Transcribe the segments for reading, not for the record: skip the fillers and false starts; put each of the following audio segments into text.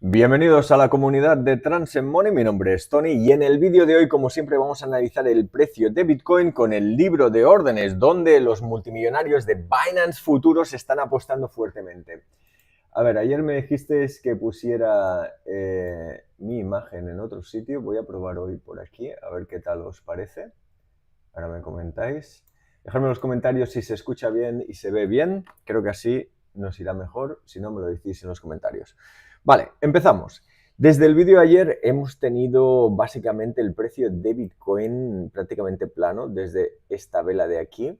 Bienvenidos a la comunidad de Trance Money, mi nombre es Tony y en el vídeo de hoy, como siempre, vamos a analizar el precio de Bitcoin con el libro de órdenes, donde los multimillonarios de Binance Futuros están apostando fuertemente. A ver, ayer me dijiste que pusiera mi imagen en otro sitio, voy a probar hoy por aquí, a ver qué tal os parece. Ahora me comentáis. Dejadme en los comentarios si se escucha bien y se ve bien, creo que así nos irá mejor, si no me lo decís en los comentarios. Vale, empezamos. Desde el vídeo de ayer hemos tenido básicamente el precio de Bitcoin prácticamente plano desde esta vela de aquí.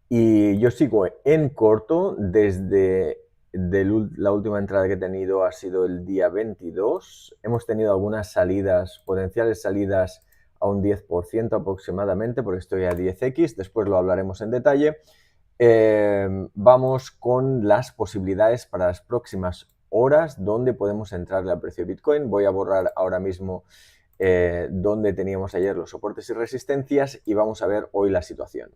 Y yo sigo en corto desde la última entrada que he tenido ha sido el día 22. Hemos tenido algunas salidas, potenciales salidas a un 10% aproximadamente, porque estoy a 10x, después lo hablaremos en detalle. Vamos con las posibilidades para las próximas horas donde podemos entrarle al precio de Bitcoin. Voy a borrar ahora mismo donde teníamos ayer los soportes y resistencias y vamos a ver hoy la situación.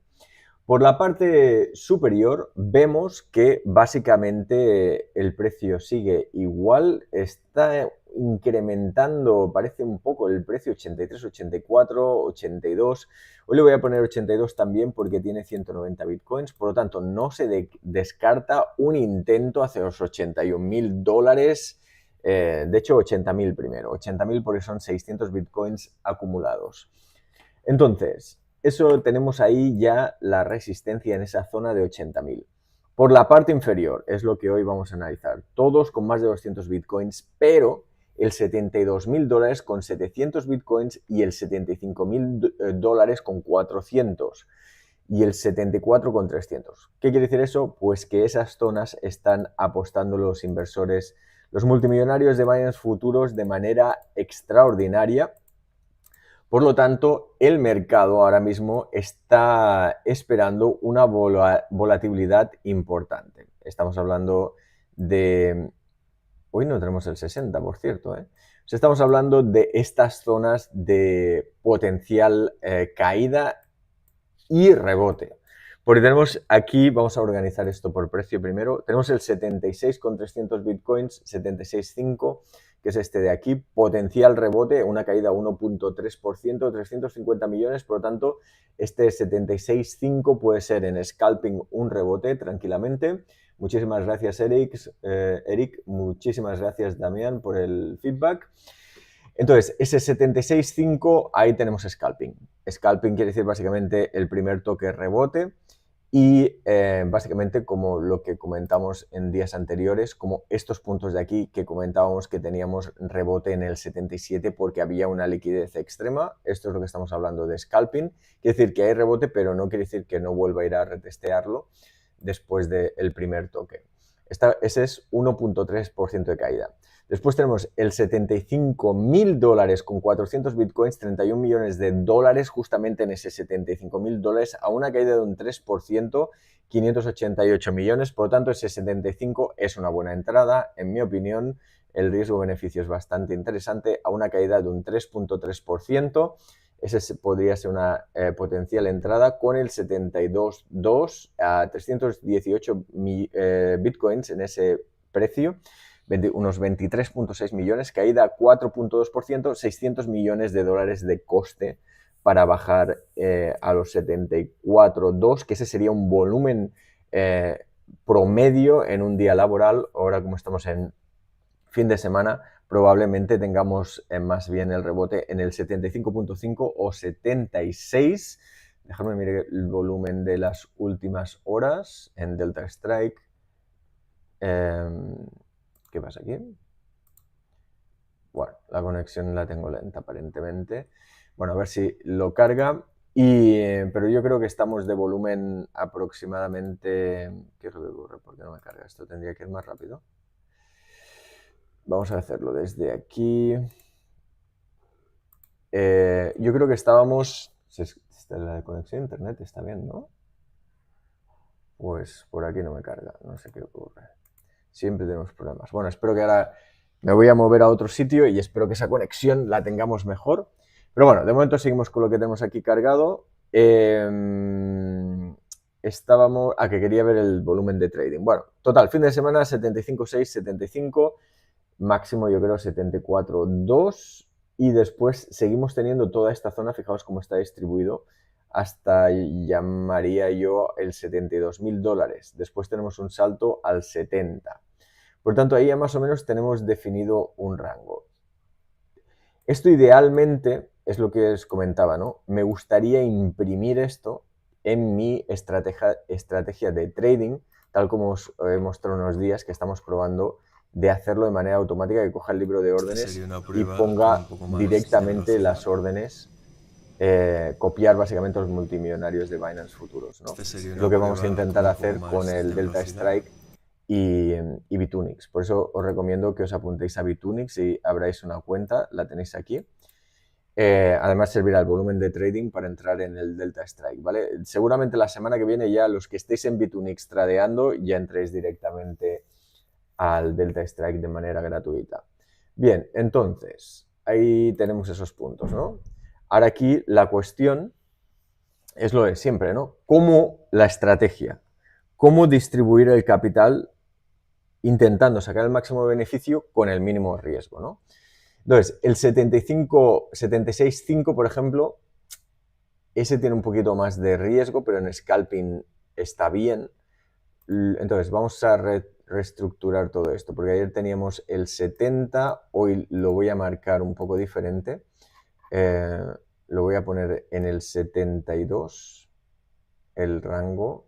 Por la parte superior vemos que básicamente el precio sigue igual, está incrementando, parece un poco el precio 83, 84, 82. Hoy le voy a poner 82 también porque tiene 190 bitcoins, por lo tanto no se descarta un intento hacia los 81.000 dólares, de hecho 80.000 primero, 80.000 porque son 600 bitcoins acumulados. Entonces, eso tenemos ahí ya la resistencia en esa zona de 80.000. Por la parte inferior es lo que hoy vamos a analizar. Todos con más de 200 bitcoins, pero el 72.000 dólares con 700 bitcoins y el 75.000 dólares con 400 y el 74 con 300. ¿Qué quiere decir eso? Pues que esas zonas están apostando los inversores, los multimillonarios de Binance Futuros de manera extraordinaria. Por lo tanto, el mercado ahora mismo está esperando una volatilidad importante. Estamos hablando de... Hoy no tenemos el 60, por cierto. Estamos hablando de estas zonas de potencial caída y rebote. Porque tenemos aquí, vamos a organizar esto por precio primero, tenemos el 76 con 300 bitcoins, 76.5, que es este de aquí, potencial rebote, una caída 1.3%, 350 millones, por lo tanto, este 76.5 puede ser en scalping un rebote tranquilamente. Muchísimas gracias, Eric, muchísimas gracias, Damián, por el feedback. Entonces, ese 76.5, ahí tenemos scalping. Scalping quiere decir básicamente el primer toque rebote y básicamente como lo que comentamos en días anteriores, como estos puntos de aquí que comentábamos que teníamos rebote en el 77 porque había una liquidez extrema. Esto es lo que estamos hablando de scalping. Quiere decir que hay rebote, pero no quiere decir que no vuelva a ir a retestearlo después del primer toque. Ese es 1.3% de caída. Después tenemos el 75.000 dólares con 400 bitcoins, 31 millones de dólares justamente en ese 75.000 dólares a una caída de un 3%, 588 millones. Por lo tanto, ese 75 es una buena entrada. En mi opinión, el riesgo-beneficio es bastante interesante a una caída de un 3.3%. Ese podría ser una potencial entrada con el 72.2 a 318 bitcoins en ese precio. Unos 23.6 millones, caída 4.2%, 600 millones de dólares de coste para bajar a los 74.2, que ese sería un volumen promedio en un día laboral. Ahora, como estamos en fin de semana, probablemente tengamos más bien el rebote en el 75.5 o 76. Déjame mirar el volumen de las últimas horas en Delta Strike. ¿Qué pasa aquí? Bueno, la conexión la tengo lenta aparentemente. Bueno, a ver si lo carga. Pero yo creo que estamos de volumen aproximadamente... ¿Qué es lo que ocurre? ¿Por qué no me carga? Esto tendría que ir más rápido. Vamos a hacerlo desde aquí. Yo creo que estábamos... La conexión a internet está bien, ¿no? Pues por aquí no me carga. No sé qué ocurre. Siempre tenemos problemas. Bueno, espero que ahora me voy a mover a otro sitio y espero que esa conexión la tengamos mejor. Pero bueno, de momento seguimos con lo que tenemos aquí cargado. Estábamos... que quería ver el volumen de trading. Bueno, total, fin de semana 75.6, 75. máximo yo creo 74.2 y después seguimos teniendo toda esta zona, fijaos cómo está distribuido, hasta llamaría yo el 72.000 dólares. Después tenemos un salto al 70. Por tanto, ahí ya más o menos tenemos definido un rango. Esto idealmente es lo que os comentaba, ¿no? Me gustaría imprimir esto en mi estrategia de trading, tal como os he mostrado unos días que estamos probando de hacerlo de manera automática, que coja el libro de órdenes y ponga directamente las órdenes, copiar básicamente los multimillonarios de Binance Futuros, ¿no? Es lo que vamos a intentar hacer con el Delta Strike y Bitunix. Por eso os recomiendo que os apuntéis a Bitunix y abráis una cuenta, la tenéis aquí. Además servirá el volumen de trading para entrar en el Delta Strike, ¿vale? Seguramente la semana que viene ya los que estéis en Bitunix tradeando ya entréis directamente al Delta Strike de manera gratuita. Bien, entonces, ahí tenemos esos puntos, ¿no? Ahora aquí la cuestión es lo de siempre, ¿no? ¿Cómo la estrategia? ¿Cómo distribuir el capital intentando sacar el máximo beneficio con el mínimo riesgo, ¿no? Entonces, el 76.5, por ejemplo, ese tiene un poquito más de riesgo, pero en scalping está bien. Entonces, vamos a reestructurar todo esto, porque ayer teníamos el 70, hoy lo voy a marcar un poco diferente. Lo voy a poner en el 72, el rango,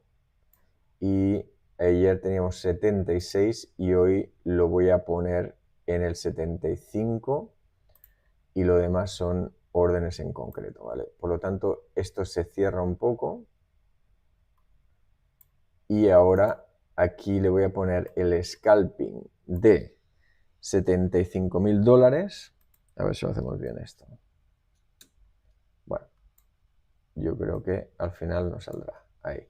y ayer teníamos 76 y hoy lo voy a poner en el 75 y lo demás son órdenes en concreto, ¿vale? Por lo tanto, esto se cierra un poco y ahora aquí le voy a poner el scalping de 75.000 dólares. A ver si lo hacemos bien esto. Bueno, yo creo que al final nos saldrá. Ahí.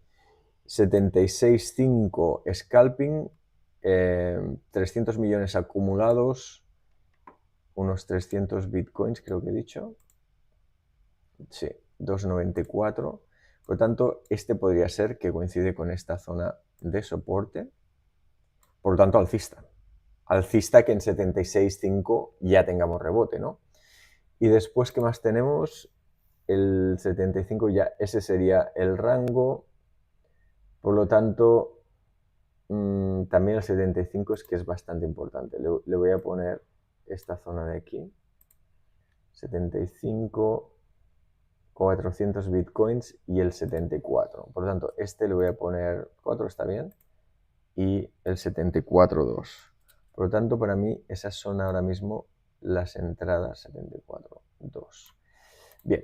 76.5 scalping, 300 millones acumulados, unos 300 bitcoins creo que he dicho. Sí, 2,94. Por lo tanto, este podría ser que coincide con esta zona de soporte. Por lo tanto, alcista. Alcista que en 76.5 ya tengamos rebote, ¿no? Y después, ¿qué más tenemos? El 75 ya, ese sería el rango. Por lo tanto, también el 75 es que es bastante importante. Le voy a poner esta zona de aquí. 75, 400 bitcoins y el 74. Por lo tanto, este le voy a poner 4, está bien. Y el 74.2. Por lo tanto, para mí, esas son ahora mismo las entradas 74.2. Bien.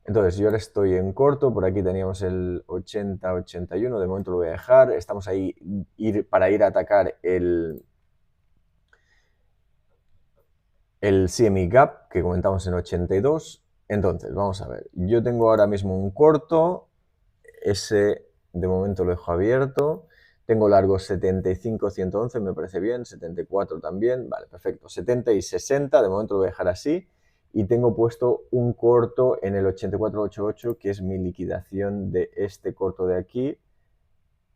Entonces, yo ahora estoy en corto, por aquí teníamos el 80-81, de momento lo voy a dejar. Estamos ahí para ir a atacar el CME Gap, que comentamos en 82. Entonces, vamos a ver, yo tengo ahora mismo un corto, ese de momento lo dejo abierto. Tengo largos 75, 111, me parece bien, 74 también, vale, perfecto. 70 y 60, de momento lo voy a dejar así. Y tengo puesto un corto en el 84.88, que es mi liquidación de este corto de aquí,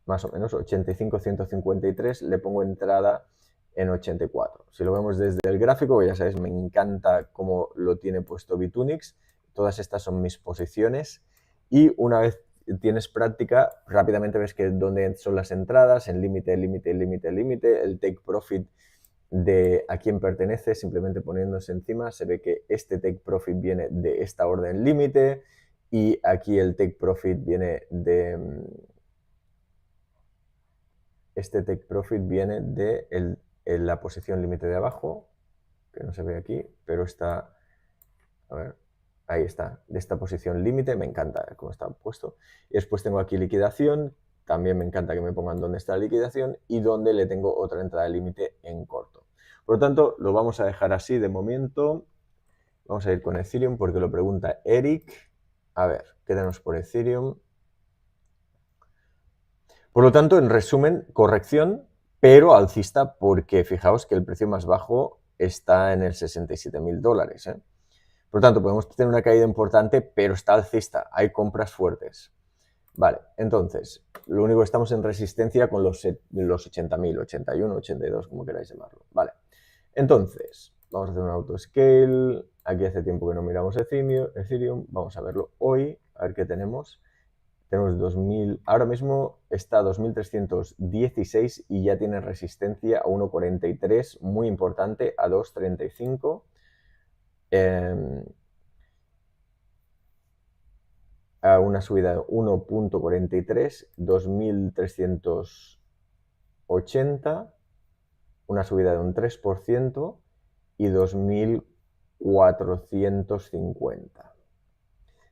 más o menos 85.153, le pongo entrada en 84. Si lo vemos desde el gráfico, ya sabéis, me encanta cómo lo tiene puesto Bitunix. Todas estas son mis posiciones y una vez tienes práctica, rápidamente ves que dónde son las entradas, en límite, límite, límite, límite, el take profit de a quién pertenece, simplemente poniéndose encima, se ve que este take profit viene de esta orden límite y aquí el take profit viene de... Este take profit viene de la posición límite de abajo, que no se ve aquí, pero está... A ver, ahí está, de esta posición límite, me encanta cómo está puesto. Y después tengo aquí liquidación, también me encanta que me pongan dónde está la liquidación y dónde le tengo otra entrada de límite en corto. Por lo tanto, lo vamos a dejar así de momento. Vamos a ir con Ethereum porque lo pregunta Eric. A ver, ¿qué tenemos por Ethereum? Por lo tanto, en resumen, corrección, pero alcista porque fijaos que el precio más bajo está en el 67.000 dólares. Por lo tanto, podemos tener una caída importante, pero está alcista, hay compras fuertes. Vale, entonces, lo único que estamos en resistencia con los 80.000, 81, 82, como queráis llamarlo. Vale, Entonces, vamos a hacer un autoscale. Aquí hace tiempo que no miramos Ethereum. Vamos a verlo hoy, a ver qué tenemos. Tenemos 2000, ahora mismo está a 2316 y ya tiene resistencia a 1,43, muy importante, a 2,35. A una subida de 1,43, 2380, una subida de un 3% y 2450.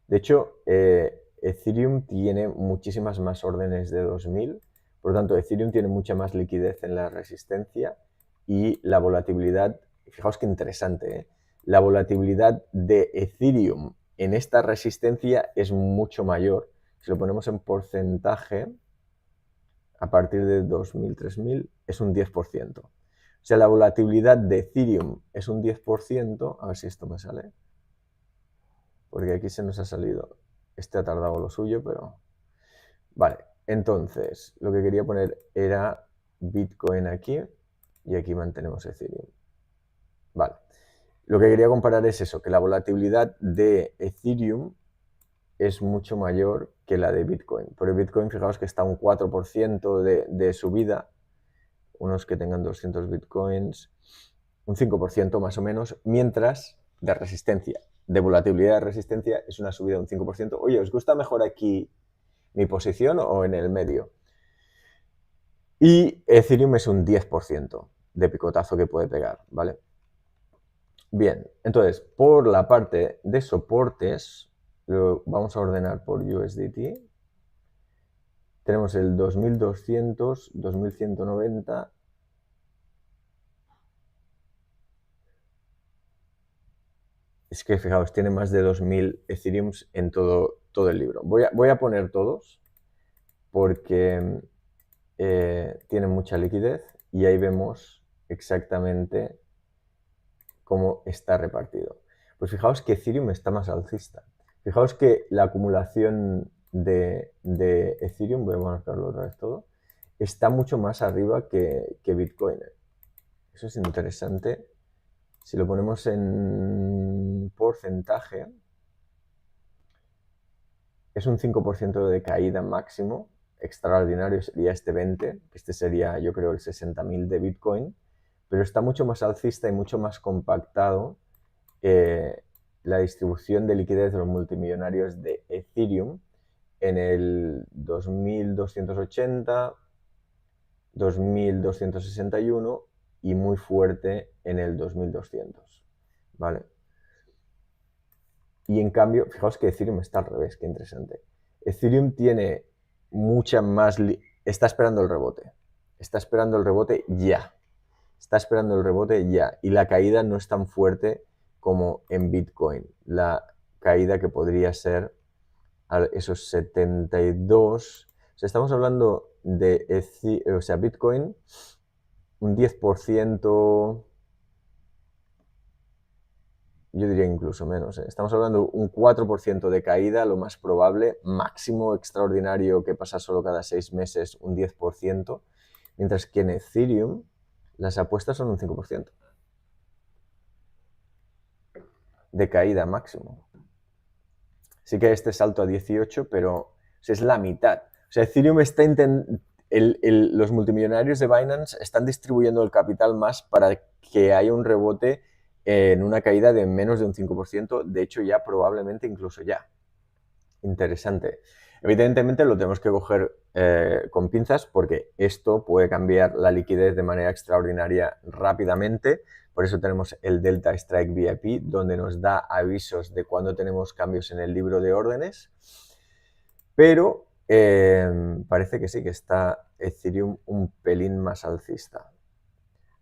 De hecho, Ethereum tiene muchísimas más órdenes de 2000, por lo tanto, Ethereum tiene mucha más liquidez en la resistencia y la volatilidad, fijaos qué interesante, ¿eh? La volatilidad de Ethereum en esta resistencia es mucho mayor. Si lo ponemos en porcentaje, a partir de 2000, 3000, es un 10%. O sea, la volatilidad de Ethereum es un 10%. A ver si esto me sale. Porque aquí se nos ha salido. Este ha tardado lo suyo, pero... Vale, entonces, lo que quería poner era Bitcoin aquí. Y aquí mantenemos Ethereum. Vale. Lo que quería comparar es eso, que la volatilidad de Ethereum es mucho mayor que la de Bitcoin. Porque Bitcoin, fijaos que está a un 4% de subida. Unos que tengan 200 Bitcoins, un 5% más o menos, mientras de resistencia, de volatilidad de resistencia, es una subida de un 5%. Oye, ¿os gusta mejor aquí mi posición o en el medio? Y Ethereum es un 10% de picotazo que puede pegar, ¿vale? Bien, entonces, por la parte de soportes, lo vamos a ordenar por USDT. Tenemos el 2200, 2190. Es que fijaos, tiene más de 2000 Ethereums en todo el libro. Voy a poner todos porque tienen mucha liquidez y ahí vemos exactamente cómo está repartido. Pues fijaos que Ethereum está más alcista. Fijaos que la acumulación de Ethereum, voy a marcarlo otra vez todo, está mucho más arriba que Bitcoin. Eso es interesante. Si lo ponemos en porcentaje, es un 5% de caída máximo. Extraordinario sería este 20, que este sería, yo creo, el 60.000 de Bitcoin, pero está mucho más alcista y mucho más compactado la distribución de liquidez de los multimillonarios de Ethereum en el 2280, 2261 y muy fuerte en el 2200, ¿vale? Y en cambio, fijaos que Ethereum está al revés, qué interesante. Ethereum tiene mucha más... Está esperando el rebote. Está esperando el rebote ya. Está esperando el rebote ya. Y la caída no es tan fuerte como en Bitcoin. La caída que podría ser a esos 72... O sea, estamos hablando de Bitcoin, un 10%... Yo diría incluso menos. Estamos hablando de un 4% de caída, lo más probable, máximo extraordinario que pasa solo cada 6 meses, un 10%, mientras que en Ethereum las apuestas son un 5% de caída máximo. Sí que este salto a 18, pero es la mitad. O sea, Ethereum está los multimillonarios de Binance están distribuyendo el capital más para que haya un rebote en una caída de menos de un 5%, de hecho ya probablemente incluso ya. Interesante. Evidentemente lo tenemos que coger con pinzas porque esto puede cambiar la liquidez de manera extraordinaria rápidamente. Por eso tenemos el Delta Strike VIP, donde nos da avisos de cuando tenemos cambios en el libro de órdenes. Pero parece que sí, que está Ethereum un pelín más alcista.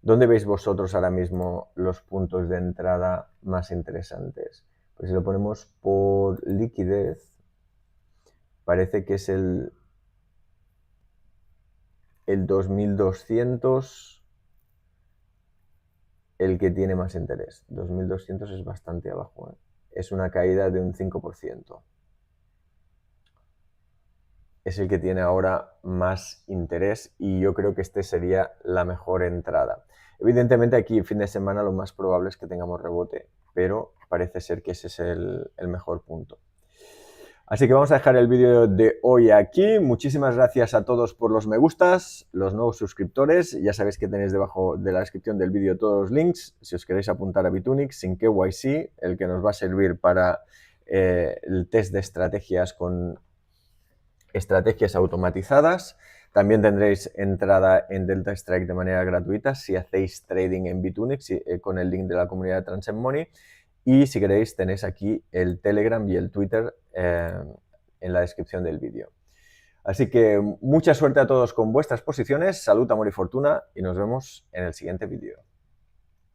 ¿Dónde veis vosotros ahora mismo los puntos de entrada más interesantes? Pues si lo ponemos por liquidez, parece que es el 2200 el que tiene más interés. 2200 es bastante abajo, ¿eh? Es una caída de un 5%. Es el que tiene ahora más interés y yo creo que este sería la mejor entrada. Evidentemente aquí fin de semana lo más probable es que tengamos rebote, pero parece ser que ese es el mejor punto. Así que vamos a dejar el vídeo de hoy aquí. Muchísimas gracias a todos por los me gustas, los nuevos suscriptores. Ya sabéis que tenéis debajo de la descripción del vídeo todos los links. Si os queréis apuntar a Bitunic sin KYC, el que nos va a servir para el test de estrategias con estrategias automatizadas. También tendréis entrada en Delta Strike de manera gratuita si hacéis trading en Bitunic con el link de la comunidad de Transcend Money. Y si queréis tenéis aquí el Telegram y el Twitter en la descripción del vídeo. Así que mucha suerte a todos con vuestras posiciones, salud, amor y fortuna y nos vemos en el siguiente vídeo.